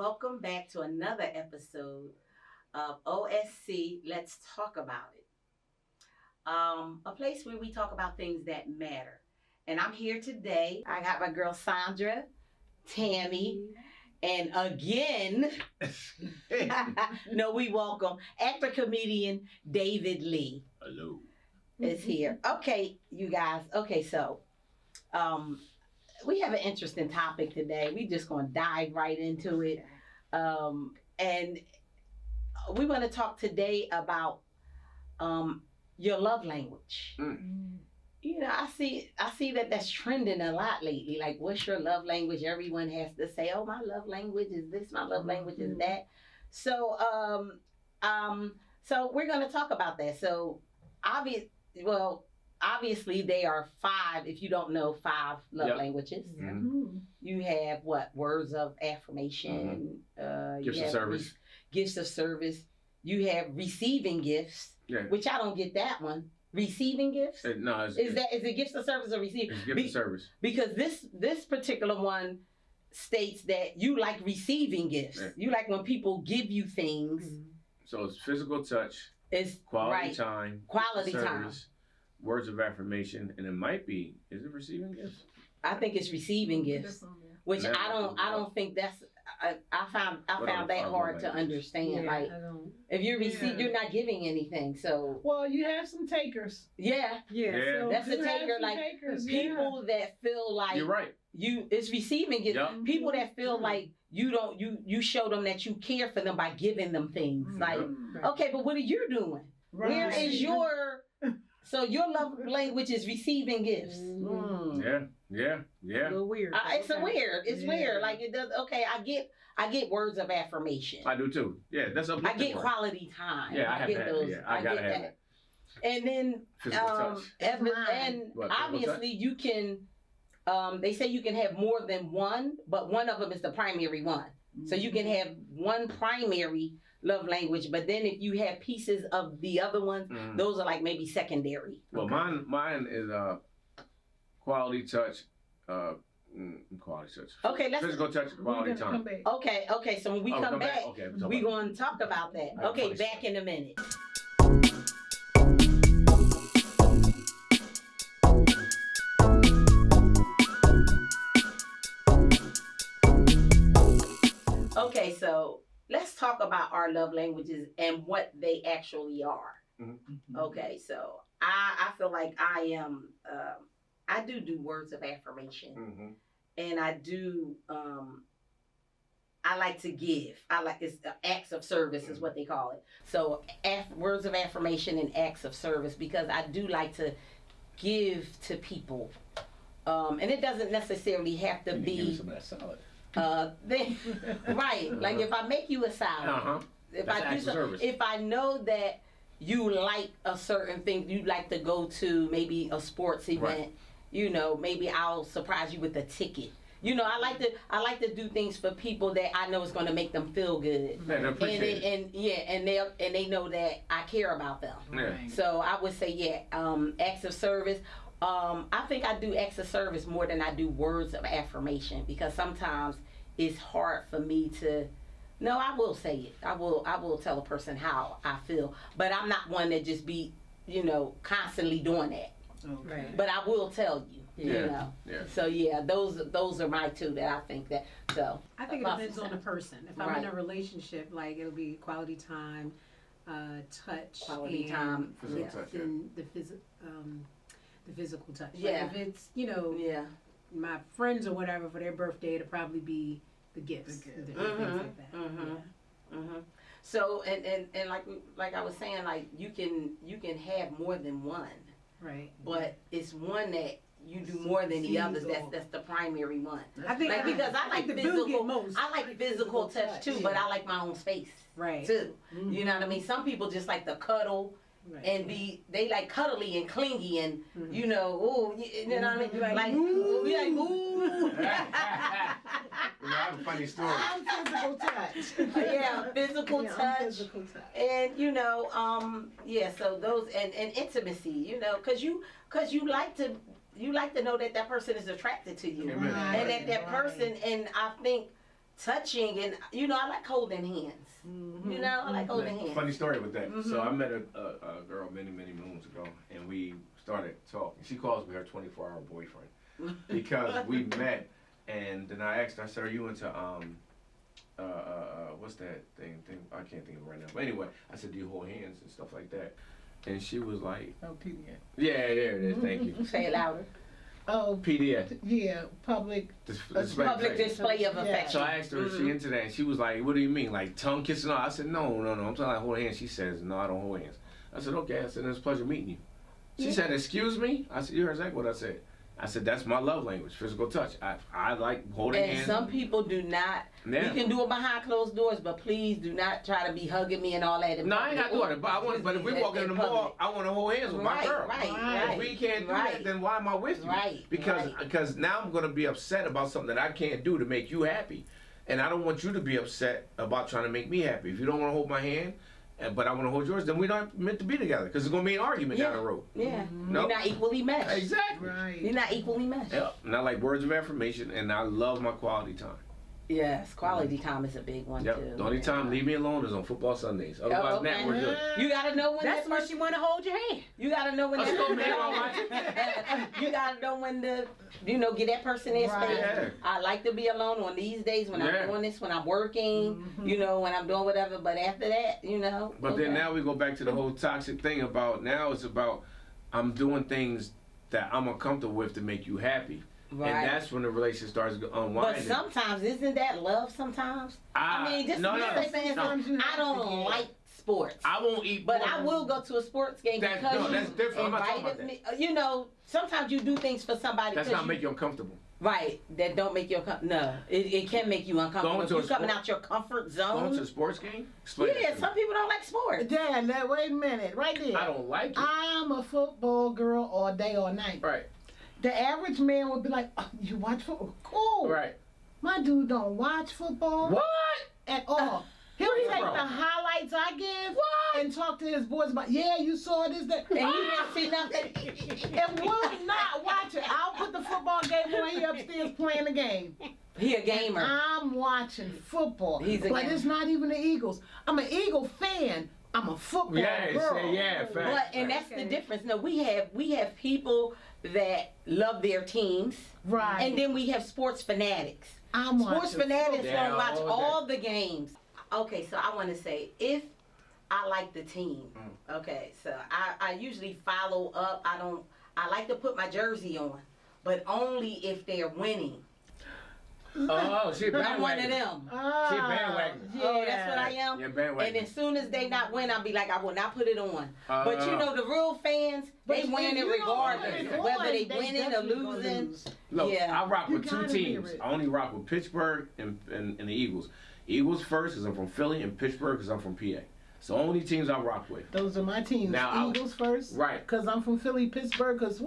welcome back to another episode of OSC. Let's talk about it. A place where we talk about things that matter. And I'm here today. I got my girl Sandra, Tammy, and again, no, we welcome actor comedian David Lee. Hello. Is here. Okay, you guys. Okay, so we have an interesting topic today. We just gonna dive right into it. And we want to talk today about your love language. You know, I see that that's trending a lot lately. Like, what's your love language? Everyone has to say, "Oh, my love language is this. My love language is that." So, so we're gonna talk about that. So, obviously, there are 5. If you don't know, 5 love languages. You have what? Words of affirmation. Gifts of service. Gifts of service. You have receiving gifts, which I don't get that one. Receiving gifts? No, is it gifts of service or receiving? It's gifts of service. Because this particular one states that you like receiving gifts. Yeah. You like when people give you things. So it's physical touch. It's quality time. Quality service, time. Words of affirmation, and it might be. Is it receiving gifts? I think it's receiving gifts, which I don't think that's. I found that hard to understand. Yeah, like, if you receive, you're not giving anything. So, well, you have some takers. Yeah. So that's a taker. Like takers, people that feel like you're right. It's receiving gifts. Yep. People that feel like you show them that you care for them by giving them things. Like, okay, but what are you doing? Right. Where is your So your love language is receiving gifts. Yeah. A little weird. It's weird. It's weird. Like it does. Okay, I get words of affirmation. I do too. Yeah, that's a. I get quality time. Yeah, I get those. Yeah, I gotta have that. And then and obviously you can. They say you can have more than one, but one of them is the primary one. So you can have one primary love language, but then if you have pieces of the other ones, those are like maybe secondary. Well, mine is quality touch. Quality touch. Okay, let's physical touch, quality time. Okay. So when we come back, we're going to talk about that. Okay, back in a minute. Okay, so let's talk about our love languages and what they actually are. Okay, so I feel like I am. I do words of affirmation, and I do. I like to give. It's acts of service is what they call it. So words of affirmation and acts of service, because I do like to give to people, and it doesn't necessarily have to be. Give some of that salad. Right. Like if I make you a salad, if I know that you like a certain thing, you like to go to maybe a sports event, you know, maybe I'll surprise you with a ticket. You know, I like to do things for people that I know is going to make them feel good. And they know that I care about them. So I would say acts of service. I think I do acts of service more than I do words of affirmation, because sometimes it's hard for me to. No, I will say it. I will tell a person how I feel, but I'm not one that just be, constantly doing that. Okay. But I will tell you. You know. Yeah. So those are my 2 that I think that. So I think it depends on the person. If I'm in a relationship, like it'll be quality time, touch, quality time, physical touch, then the physical touch. Yeah. Like if it's my friends or whatever for their birthday, it'll probably be the gifts and different things like that. So and like I was saying, like you can have more than one. Right. But it's one that you do more than the others. That's the primary one. I think because I like physical touch too, but I like my own space too. You know what I mean? Some people just like to cuddle and they like cuddly and clingy and you know what I mean? Like ooh. I have a funny story. I'm physical touch. Physical touch. And so those and intimacy, because you like to know that person is attracted to you, and that person, and I think touching, and I like holding hands. Mm-hmm. I like holding hands. Funny story with that. So I met a girl many moons ago, and we started talking. She calls me her 24-hour boyfriend because we met, and then I asked her, I said, "Are you into what's that thing? I can't think of it right now. But anyway, I said, do you hold hands and stuff like that?" And she was like, Oh, PDA. "Yeah, there it is. Thank you." Say it louder. Oh, PDA. yeah, public. Public display of affection. So I asked her, is she into that? And she was like, "What do you mean? Like tongue kissing?" I said, no. I'm talking like holding hands. She says, "No, I don't hold hands." I said, "Okay." I said, "It's a pleasure meeting you." She said, "Excuse me?" I said, "You heard exactly what I said." I said, "That's my love language, physical touch. I like holding And hands." some people do not. Yeah. You can do it behind closed doors, but please do not try to be hugging me and all that. No, I ain't got to do it. But if we walk in the mall, I want to hold hands with my girl. Right. If we can't do that, then why am I with you? Right. Because now I'm going to be upset about something that I can't do to make you happy. And I don't want you to be upset about trying to make me happy. If you don't want to hold my hand, but I want to hold yours, then we're not meant to be together because it's going to be an argument down the road. Yeah. Nope. You're not equally meshed. Exactly. Right. You're not equally meshed. Yep. And I like words of affirmation, and I love my quality time. Yes, quality time is a big one too. Yep. The only time leave me alone is on football Sundays. Otherwise, okay. we're good. You gotta know when That's when she want to hold your hand. You gotta know when Let's go, man. I'll watch you gotta know when to, get that person in Right. space. Yeah. I like to be alone on these days when I'm doing this, when I'm working, when I'm doing whatever. But after that, But then now we go back to the whole toxic thing about now it's about I'm doing things that I'm uncomfortable with to make you happy. Right. And that's when the relationship starts unwinding. But sometimes, isn't that love sometimes? I don't like sports. I won't eat But pork. I will go to a sports game That's different. I'm not talking about invited me. Sometimes you do things for somebody. That's not make you uncomfortable. Right, that don't make you uncomfortable. No, it can make you uncomfortable. If you're coming out your comfort zone. Going to a sports game? Explain Some people don't like sports. Dad, wait a minute, right there. I don't like it. I'm a football girl all day, all night. Right. The average man would be like, "Oh, you watch football? Cool." Right. My dude don't watch football What? at all. He'll Where you take from? the highlights I give and talk to his boys about, "Yeah, you saw this, that." And you didn't see nothing. And will not watch it. I'll put the football game on. He upstairs playing the game. He a gamer. I'm watching football. He's a but gamer. it's not even the Eagles. I'm an Eagle fan. I'm a football girl. Facts. And that's the difference. No, we have people that love their teams. Right. And then we have sports fanatics. I'm Sports watching fanatics football. don't watch all all the games. Okay, so I want to say, if I like the team, okay, so I usually follow up. I like to put my jersey on, but only if they're winning. Oh, she a bandwagon. I'm one of them. Ah, She a bandwagon. Oh, that's what I am. Yeah, bandwagon. And as soon as they not win, I'll be like, I will not put it on. But the real fans, they But win if it you don't regardless, put it whether on, they they winning or definitely gonna losing. lose. Look, Yeah. I rock with You two gotta be teams. rich. I only rock with Pittsburgh and the Eagles. Eagles first because I'm from Philly, and Pittsburgh because I'm from PA. So only teams I rock with. Those are my teams. Now, Eagles first. Right. Because I'm from Philly, Pittsburgh. Because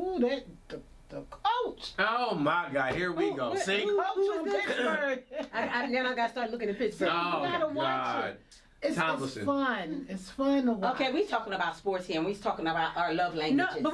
the coach. Oh my God! Here we go. See? Coach from Pittsburgh. Now I got to start looking at Pittsburgh. Oh gotta watch God! it. It's Tomlinson. fun. It's fun to watch. Okay, we talking about sports here, and we talking about our love languages. but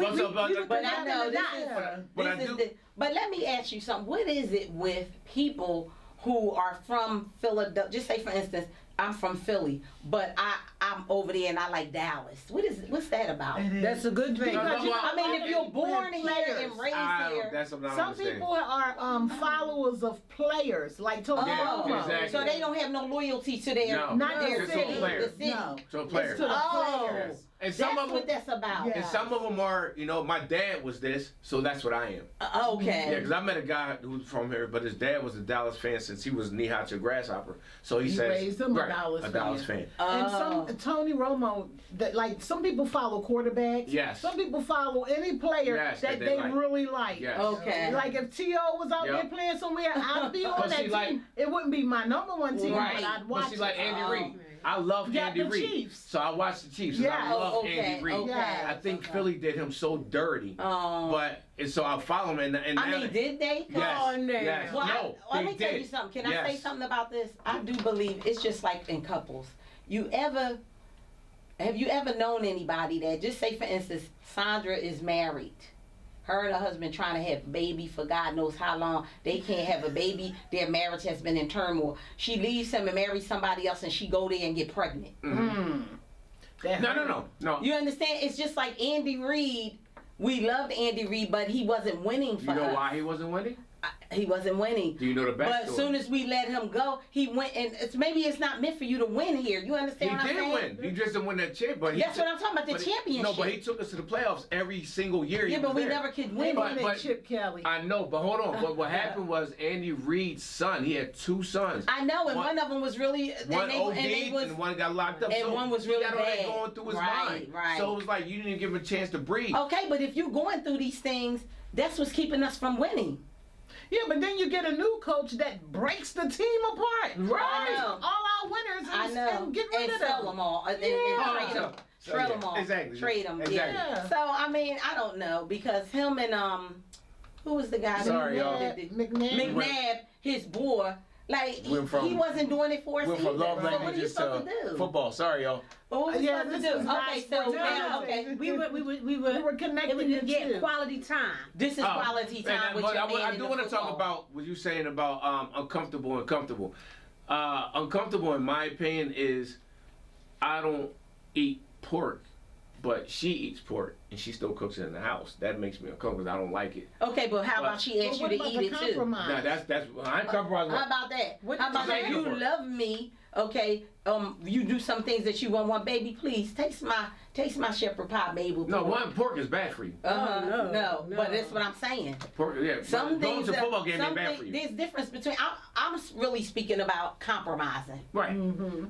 But I know this is. But let me ask you something. What is it with people who are from Philadelphia? Just say, for instance, I'm from Philly, but I'm over there and I like Dallas. What's that about? That's a good thing. Because I mean, if you're born here and raised here. That's what I don't Some understand. people are followers of players, like Tony Oh, Romo. exactly. so they don't have no loyalty to their No. Not their the city. the city. No. To a It's player. to the Oh, players. And that's some of them, what that's about. Yeah. and some of them are, my dad was this, so that's what I am. Okay. Yeah, because I met a guy who's from here, but his dad was a Dallas fan since he was knee high to a grasshopper. So he says, raised him a right, Dallas fan. fan. And Tony Romo, some people follow quarterbacks. Yes. Some people follow any player Yes, that that they they like. really like. Yes. Okay. Like if T.O. was out Yep. there playing somewhere, I'd be on But that see, team. like- It wouldn't be my number one team, Right. but I'd watch But see, like it. Andy Oh. Reid. I love Yeah, Andy the Reid. Chiefs. So I watched the Chiefs. And Yeah. I love Oh, okay, Andy Reid. okay. Yeah. I think Philly did him so dirty. And so I follow him. And I mean, did they? Yes. Oh, no. Yes. Well, No, let they me tell did. you something. Can I say Yes. something about this? I do believe it's just like in couples. Have you ever known anybody that, just say for instance, Sandra is married. her and her husband trying to have a baby for God knows how long. They can't have a baby. Their marriage has been in turmoil. She leaves him and marries somebody else, and she go there and get pregnant. No. You understand? It's just like Andy Reid. We loved Andy Reid, but he wasn't winning for us. You know why he wasn't winning? He wasn't winning. Do you know the backstory? But as soon as we let him go, he went, and maybe it's not meant for you to win here. You understand what I'm saying? He did win. He just didn't win that chip, but that's what I'm talking about, the championship. No, but he took us to the playoffs every single year. Yeah, but we never could win it. Chip Kelly. I know, but hold on. But what happened was Andy Reid's son. He had 2 sons. I know, and one of them was really one OD'd and one got locked up. And so one was really bad. He got all that going through his mind. Right. So it was like you didn't even give him a chance to breathe. Okay, but if you're going through these things, that's what's keeping us from winning. Yeah, but then you get a new coach that breaks the team apart. Right. All our winners and get rid of sell them all. And trade them. Trade them all. Exactly. Trade them. Exactly. Yeah. So, I mean, I don't know, because him and, who was the guy? Sorry, y'all. McNabb, his boy, like, he wasn't doing it for us either. From love so what are you languages supposed to do? Football. Sorry, y'all. What were we supposed to do? Okay, so now, we were connecting the two. Quality time. This is quality time with your man. I do want to talk about what you're saying about uncomfortable and comfortable. Uncomfortable, in my opinion, is I don't eat pork, but she eats pork and she still cooks it in the house. That makes me uncomfortable because I don't like it. Okay, but how about she asked you to eat it too? No, that's I'm compromising. How about that? How about that? You love me, okay? You do some things that you want. Baby, please taste my shepherd pie, baby. No, one pork is bad for you. No, but that's what I'm saying. Pork, yeah. Some going things to football game ain't bad for you. There's difference between. I'm really speaking about compromising. Right.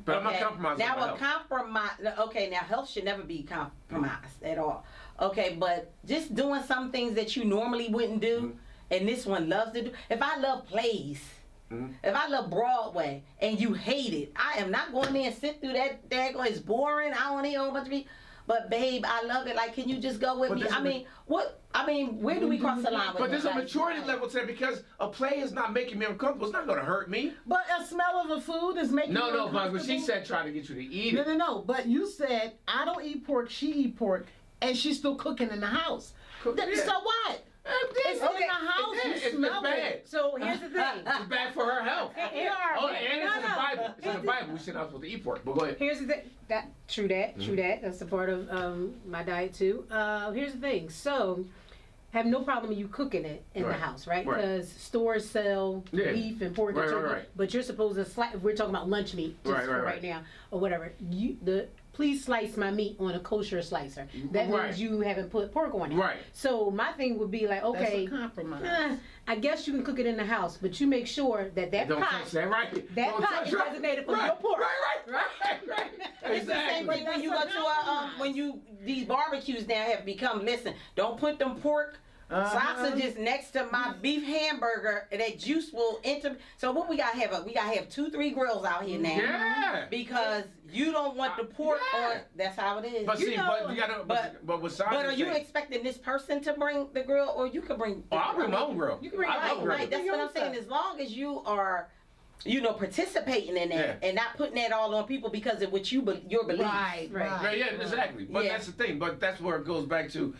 But I'm not compromising. Now a compromise. Okay, now health should never be compromised at all. Okay, but just doing some things that you normally wouldn't do, and this one loves to do. If I love plays. If I love Broadway and you hate it, I am not going there and sit through that. It's boring. I don't want to hear a whole bunch of people. But babe, I love it. Like, can you just go with me? I mean, where do we cross the line with But there's a maturity level to that, because a play is not making me uncomfortable. It's not going to hurt me. But a smell of a food is making you uncomfortable. No, but she said trying to get you to eat it. No. But you said, I don't eat pork, she eat pork, and she's still cooking in the house. So what? It's in the house. It's bad. So here's the thing. It's bad for her health. And it's in the Bible. It's in the Bible. We should not supposed to eat pork. But go ahead. Here's the thing. True that. That's a part of my diet too. Here's the thing. So, have no problem you cooking it in the house, right? Because stores sell beef and pork and turkey, but you're supposed to we're talking about lunch meat just right now or whatever. Please slice my meat on a kosher slicer. That means you haven't put pork on it. Right. So my thing would be like, okay, that's a compromise. I guess you can cook it in the house, but you make sure that pot is designated for your pork. Right. It's the same thing when you go to these barbecues now have become. Listen, don't put them pork sausages next to my beef hamburger, and that juice will enter. So what we gotta have? We gotta have 2-3 grills out here now. Yeah. Because you don't want the pork on. That's how it is. But see, but you gotta. But with Sandra, but are you expecting this person to bring the grill, or you could bring? I'll bring my own grill. You can bring your own grill. Right. That's what I'm saying. As long as you are, participating in that and not putting that all on people because of what your belief. Right. Yeah, exactly. But that's the thing. But that's where it goes back to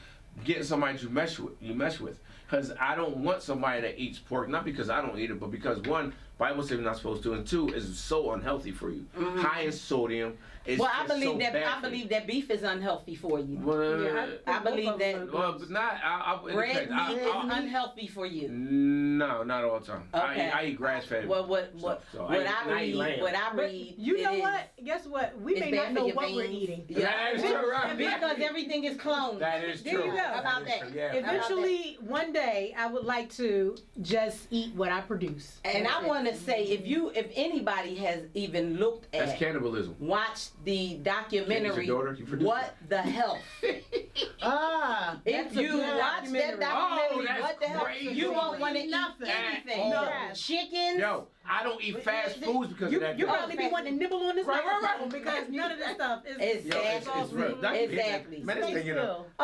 getting somebody you mesh with. Because I don't want somebody that eats pork, not because I don't eat it, but because one, Bible says you're not supposed to, and two, is so unhealthy for you. High in sodium. I believe that beef is unhealthy for you. Well, I believe that. Well, but not. Red meat is unhealthy for you. No, not all the time. Okay. I eat grass fed. Well, what I read. You know what? Guess what? We may not know what we're eating. That is true, right? Because everything is cloned. That is true. There you go. How about that? Yeah. Eventually, one day, I would like to just eat what I produce. And I want to say, if anybody has even looked at, that's cannibalism. Watch the documentary, What the Health. If you watch that documentary, What the Health, you won't want to eat anything. Chicken. Yo, I don't eat fast foods because of that. You probably be wanting to nibble on this microphone because none of this stuff is exactly.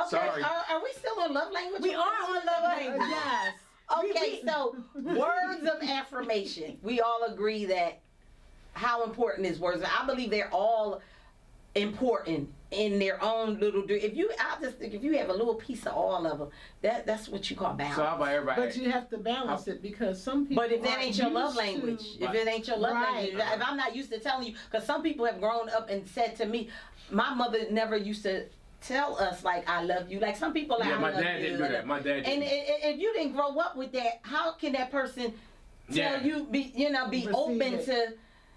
Sorry. Are we still on love language? We are on love language. Yes. Okay, so words of affirmation. We all agree that how important is words. I believe they're all important in their own little. If you have a little piece of all of them, that's what you call balance. So how about everybody? But you have to balance it because some people. But if that ain't your love language, if it ain't your love language, if I'm not used to telling you, because some people have grown up and said to me, my mother never used to tell us like I love you. Like some people, like, yeah, I my love dad you. didn't do that. My dad didn't. And if you didn't grow up with that, how can that person tell you be open to?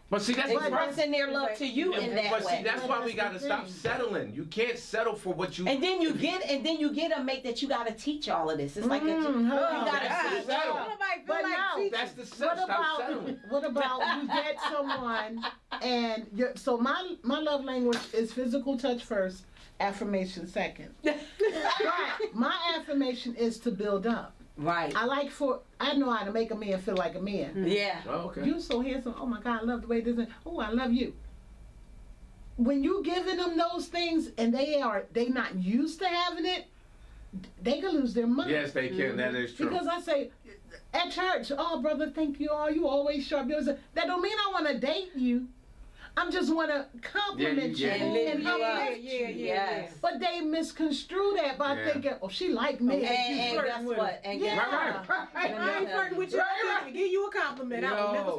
But see, that's expressing their love to you in that way. But see, that's why we gotta stop settling. You can't settle for what you. And then you get a mate that you gotta teach all of this. It's like you gotta teach. But now, that's the stop settling. What about you get someone and so my love language is physical touch first, affirmation second. But my affirmation is to build up. Right. I know how to make a man feel like a man. Yeah. Oh, okay. You so handsome. Oh my God, I love the way this is. Oh, I love you. When you giving them those things and they not used to having it, they can lose their mind. Yes, they can. That is true. Because I say at church, oh brother, thank you. Oh, you always sharp. That don't mean I want to date you. I just want to compliment you and uplift you. Yes. But they misconstrue that by thinking, oh, she like me. And guess what? And I ain't flirting with you. I give you a compliment.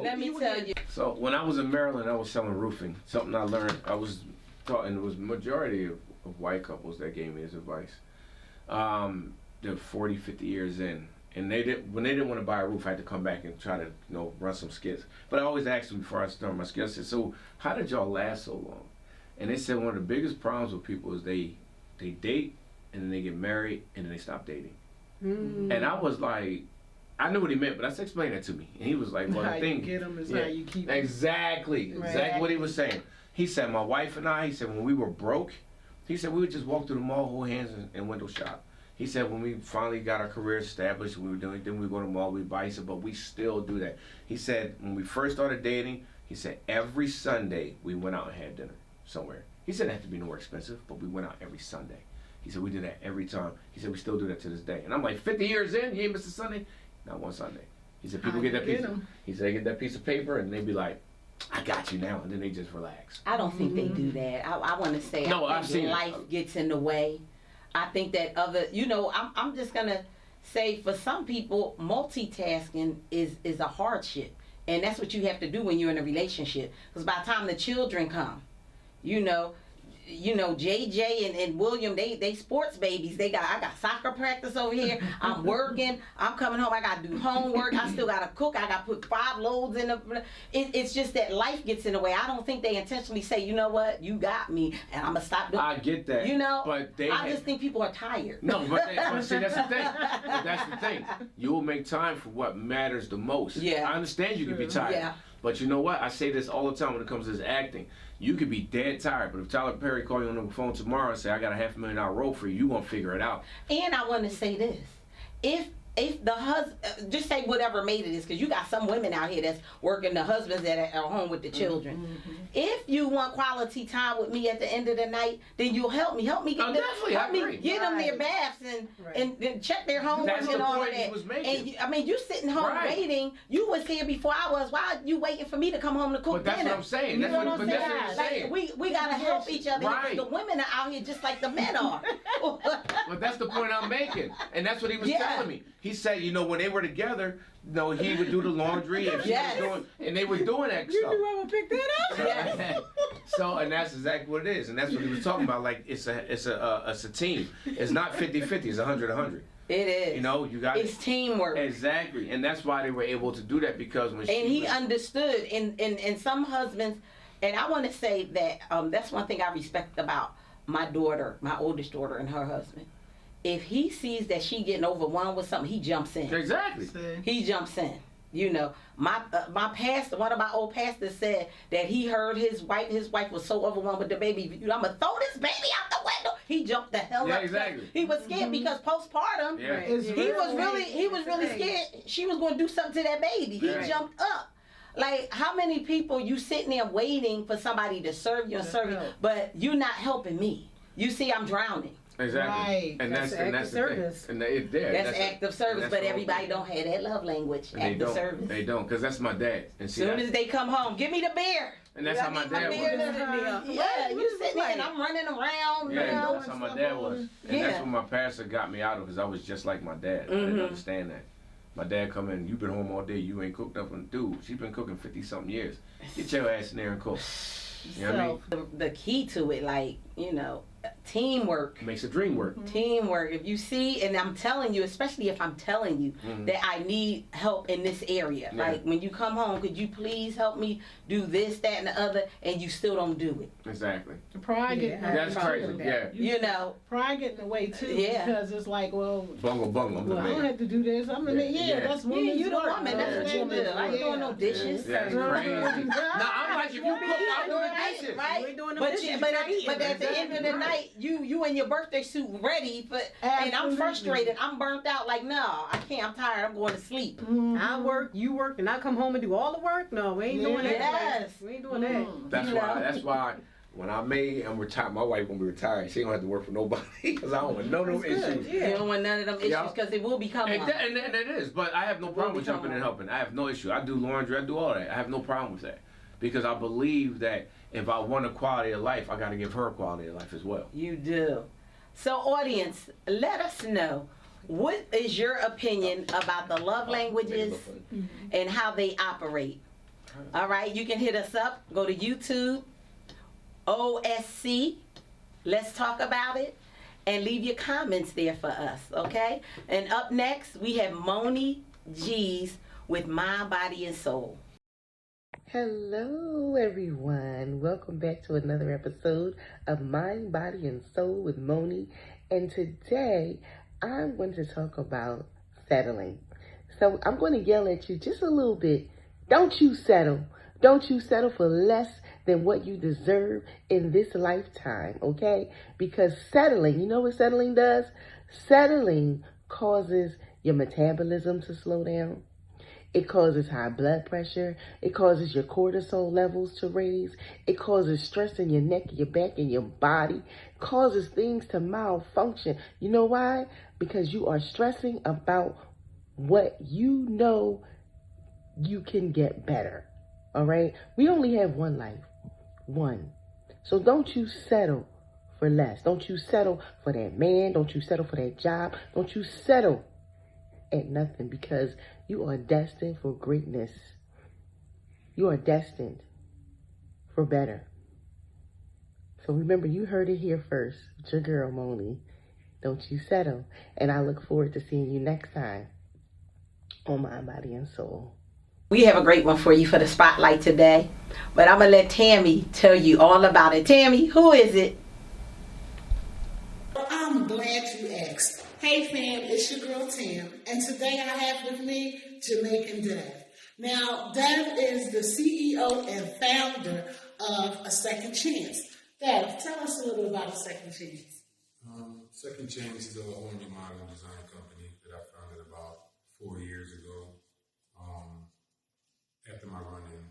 Let me tell you. So when I was in Maryland, I was selling roofing. Something I learned. I was taught, and it was majority of white couples that gave me this advice. They're 40, 50 years in. And when they didn't want to buy a roof, I had to come back and try to run some skits. But I always asked them before I started my skits, I said, so how did y'all last so long? And they said one of the biggest problems with people is they date and then they get married and then they stop dating. Mm. And I was like, I knew what he meant, but I said, explain that to me. And he was like, well, the thing. You get them is how you keep them. Exactly what he was saying. He said, my wife and I, he said, when we were broke, he said, we would just walk through the mall, hold hands, and window shop. He said when we finally got our career established, we were doing, then we go to the mall, we buy, he said, but we still do that. He said when we first started dating, he said every Sunday we went out and had dinner somewhere. He said it had to be more expensive, but we went out every Sunday. He said we did that every time. He said we still do that to this day. And I'm like, 50 years in, you ain't missed a Sunday? Not one Sunday. He said people get that piece. He said they get that piece of paper and they be like, I got you now, and then they just relax. I don't think they do that. I want to say I think life gets in the way. I think that I'm just gonna say for some people, multitasking is a hardship, and that's what you have to do when you're in a relationship. Because by the time the children come, JJ and William, they sports babies. I got soccer practice over here. I'm working. I'm coming home. I got to do homework. I still got to cook. I got to put 5 loads in the. It's just that life gets in the way. I don't think they intentionally say, you know what, you got me, and I'm gonna stop doing. I get that. But I just think people are tired. No, but see, that's the thing. But that's the thing. You will make time for what matters the most. Yeah. I understand you can be tired. Yeah. But you know what? I say this all the time when it comes to this acting. You could be dead tired, but if Tyler Perry call you on the phone tomorrow and say, I got a $500,000 role for you, you're going to figure it out. And I want to say this. If the husband, just say whatever made it is, because you got some women out here that's working, the husbands that are home with the children. Mm-hmm. If you want quality time with me at the end of the night, then you'll help me. Help me get them their baths and check their homework and all of that. And you sitting home waiting. You was here before I was. Why are you waiting for me to come home to cook dinner? But that's what I'm saying. You know what I'm saying? Like, we gotta help each other. Right. The women are out here just like the men are. But that's the point I'm making, and that's what he was telling me. He said, when they were together, he would do the laundry, and she was doing, and they were doing that stuff. You knew I would pick that up. Yes. So, and that's exactly what it is, and that's what he was talking about. Like it's a team. It's not 50-50. It's 100-100. It is. You got it's teamwork. Exactly, and that's why they were able to do that because when he understood. And some husbands, and I want to say that that's one thing I respect about my daughter, my oldest daughter, and her husband. If he sees that she getting overwhelmed with something, he jumps in. Exactly. He jumps in. My pastor, one of my old pastors said that he heard his wife was so overwhelmed with the baby. I'm gonna throw this baby out the window. He jumped the hell up. Exactly. He was scared because postpartum. Yeah. He was really scared. She was gonna do something to that baby. He jumped up. Like, how many people you sitting there waiting for somebody to serve you and serve you, but you're not helping me? You see, I'm drowning. Exactly. Right. And that's the service. thing. That's active service, but everybody don't have that love language. Active service. They don't, because that's my dad. And see, soon as they come home, give me the beer. And that's how my dad was. Yeah, you sitting there and I'm running around. Yeah, that's how my dad was. And that's what my pastor got me out of, because I was just like my dad. I didn't understand that. My dad come in, you been home all day, you ain't cooked up. Dude, she been cooking 50-something years. Get your ass in there and cook. You know what I mean? The key to it, like, teamwork. Makes a dream work. Teamwork. If you see, and I'm telling you, especially if I'm telling you that I need help in this area. Yeah. Like, when you come home, could you please help me do this, that, and the other, and you still don't do it. Exactly. Pride getting That's crazy, yeah. Pride getting in the way, too, because it's like, well, bungle, I don't have to do this. I'm in that's woman's you the woman. That's what you do. I ain't doing no dishes. That's crazy. No, I'm like, if you cook, I'll do the dishes. Right? You ain't doing no dishes. But at the end of the night, you in your birthday suit ready, and I'm frustrated. I'm burnt out. Like, no, I can't. I'm tired. I'm going to sleep. I work, you work, and I come home and do all the work. No, we ain't doing that. Yes, we ain't doing that. That's why. When I'm retired, my wife gonna be retired. She don't have to work for nobody, because I don't want no issues. Yeah. You don't want none of them issues, because it will become one. And it is, but I have no problem with jumping and helping. I have no issue. I do laundry. I do all that. I have no problem with that, because I believe that if I want a quality of life, I got to give her a quality of life as well. You do. So, audience, let us know, what is your opinion about the love languages and how they operate? All right, you can hit us up. Go to YouTube, OSC. Let's talk about it, and leave your comments there for us, okay? And up next, we have Moni G's with Mind, Body, and Soul. Hello, everyone. Welcome back to another episode of Mind, Body, and Soul with Moni. And today, I'm going to talk about settling. So I'm going to yell at you just a little bit. Don't you settle. Don't you settle for less than what you deserve in this lifetime, okay? Because settling, you know what settling does? Settling causes your metabolism to slow down. It causes high blood pressure. It causes your cortisol levels to raise. It causes stress in your neck, your back, and your body. It causes things to malfunction. You know why? Because you are stressing about what you know you can get better. All right? We only have one life. One. So don't you settle for less. Don't you settle for that man. Don't you settle for that job. Don't you settle at nothing, because you are destined for greatness. You are destined for better. So remember, you heard it here first. It's your girl, Moni. Don't you settle. And I look forward to seeing you next time on Mind, Body, and Soul. We have a great one for you for the spotlight today, but I'm going to let Tammy tell you all about it. Tammy, who is it? I'm glad you asked. Hey fam, it's your girl Tam, and today I have with me Jamaican Dev. Now, Dev is the CEO and founder of A Second Chance. Dev, tell us a little about A Second Chance. Second Chance is a home remodeling design company that I founded about 4 years ago. After my run-in,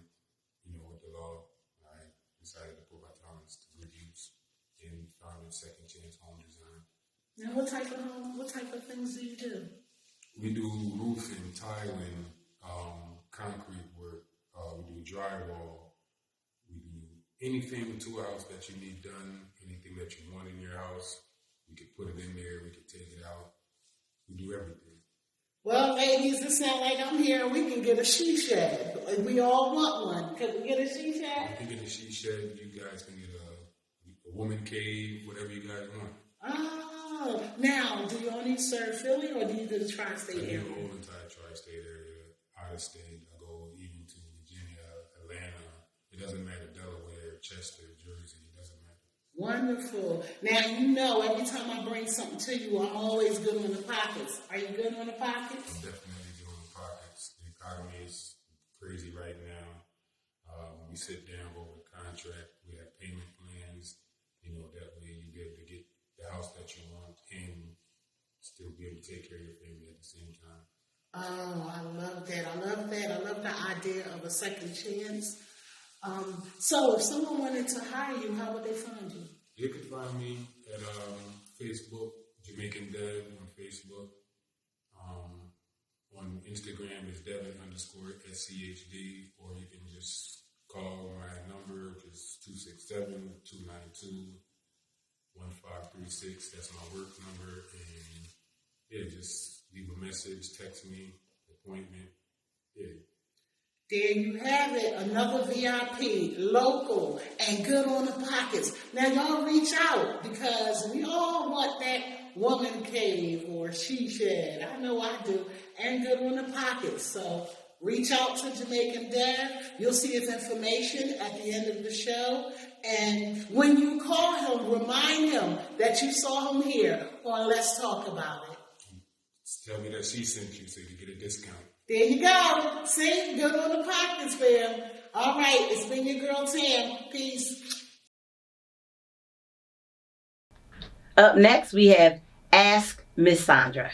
with the law, I decided to put my talents to good use and founded Second Chance Home Design. Now, what type of things do you do? We do roofing, tiling, concrete work. We do drywall. We do anything to a house that you need done, anything that you want in your house. We could put it in there. We could take it out. We do everything. Well, ladies, it sounds like I'm here. We can get a she shed. We all want one. Can we get a she shed? We can get a she shed. You guys can get a woman cave, whatever you guys want. Oh, now, do you only serve Philly, or do you do the tri-state area? I do the whole entire tri-state area, out of state. I go even to Virginia, Atlanta. It doesn't matter, Delaware, Chester, Jersey. It doesn't matter. Wonderful. Now, every time I bring something to you, I'm always good on the pockets. Are you good on the pockets? I'm definitely good on the pockets. The economy is crazy right now. We sit down, go over the contract. We have payment plans. That way you be able to get the house that you want and still be able to take care of your family at the same time. Oh, I love that. I love the idea of a second chance. So if someone wanted to hire you, how would they find you? You can find me at Facebook, Jamaican Dev on Facebook. On Instagram is Devin_SCHD, or you can just call my number, which is 267-292-1536. That's my work number. And yeah, just leave a message, text me, appointment. Yeah. There you have it, another VIP, local, and good on the pockets. Now y'all reach out, because we all want that woman cave or she shed. I know I do, and good on the pockets. So reach out to Jamaican Dad. You'll see his information at the end of the show. And when you call him, remind him that you saw him here on Let's Talk About It. Tell me that she sent you so you get a discount. There you go. See? Good on the pockets, fam. All right. It's been your girl, Tam. Peace. Up next, we have Ask Miss Sandra.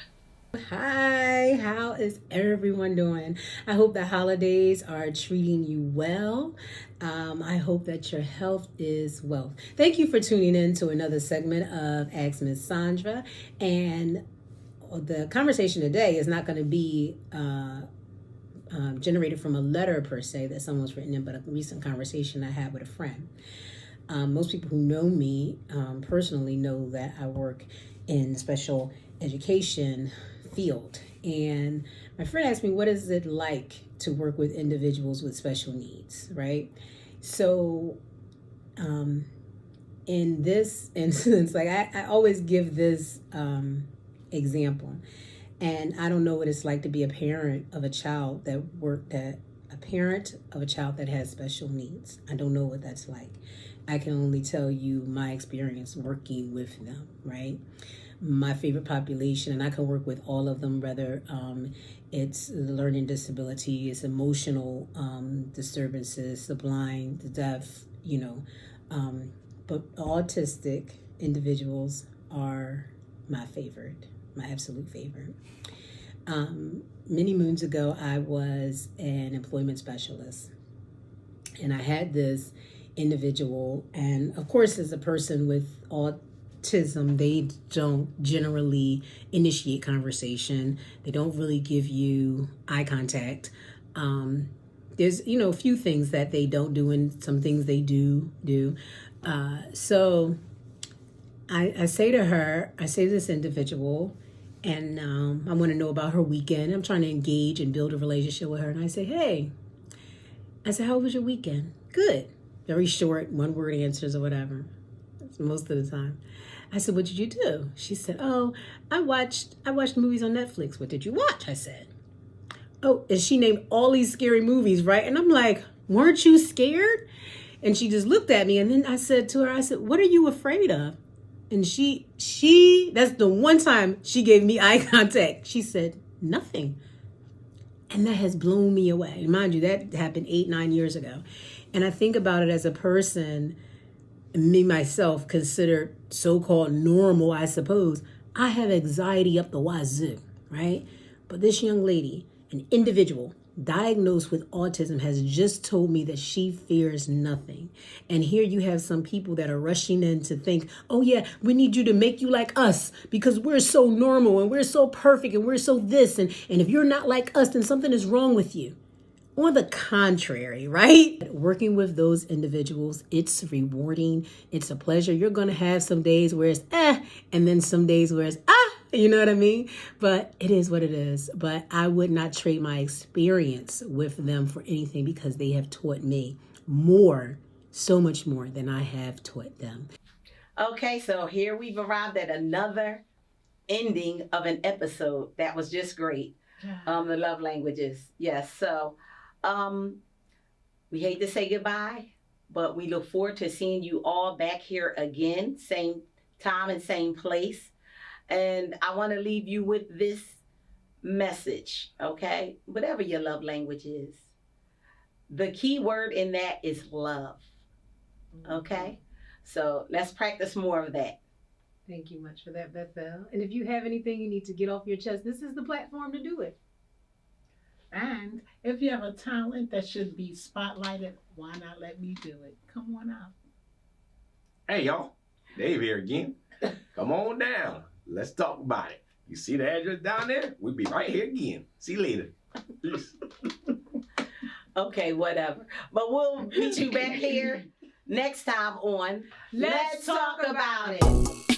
Hi, how is everyone doing? I hope the holidays are treating you well. I hope that your health is wealth. Thank you for tuning in to another segment of Ask Miss Sandra. And the conversation today is not going to be generated from a letter per se that someone's written in, but a recent conversation I had with a friend. Most people who know me personally know that I work in special education field. And my friend asked me, what is it like to work with individuals with special needs, right? So in this instance, like I always give this example. And I don't know what it's like to be a parent of a child that has special needs. I don't know what that's like. I can only tell you my experience working with them, right? My favorite population, and I can work with all of them, whether it's learning disability, it's emotional disturbances, the blind, the deaf, but autistic individuals are my favorite. My absolute favorite. Many moons ago, I was an employment specialist, and I had this individual, and of course, as a person with autism, they don't generally initiate conversation. They don't really give you eye contact. There's, a few things that they don't do, and some things they do. So I say to this individual, and I want to know about her weekend. I'm trying to engage and build a relationship with her. And I say, hey, how was your weekend? Good. Very short, one word answers or whatever. That's most of the time. I said, what did you do? She said, oh, I watched movies on Netflix. What did you watch? I said, oh, and she named all these scary movies, right? And I'm like, weren't you scared? And she just looked at me. And then I said to her, what are you afraid of? And she, that's the one time she gave me eye contact. She said, nothing. And that has blown me away. And mind you, that happened 8-9 years ago. And I think about it as a person, me, myself, considered so-called normal, I suppose. I have anxiety up the wazoo, right? But this young lady, an individual diagnosed with autism, has just told me that she fears nothing. And here you have some people that are rushing in to think, oh yeah, we need you to make you like us because we're so normal and we're so perfect and we're so this. And if you're not like us, then something is wrong with you. On the contrary, right? Working with those individuals, it's rewarding. It's a pleasure. You're going to have some days where it's and then some days where it's you know what I mean? But it is what it is. But I would not trade my experience with them for anything because they have taught me more, so much more than I have taught them. Okay, so here we've arrived at another ending of an episode that was just great. The love languages. Yes, so we hate to say goodbye, but we look forward to seeing you all back here again, same time and same place. And I want to leave you with this message, okay? Whatever your love language is, the key word in that is love, okay? So let's practice more of that. Thank you much for that, Bethel. And if you have anything you need to get off your chest, this is the platform to do it. And if you have a talent that should be spotlighted, why not let me do it? Come on out. Hey, y'all. Dave here again. Come on down. Let's talk about it. You see the address down there? We'll be right here again. See you later. Peace. Okay, whatever. But we'll meet you back here next time on Let's Talk About It.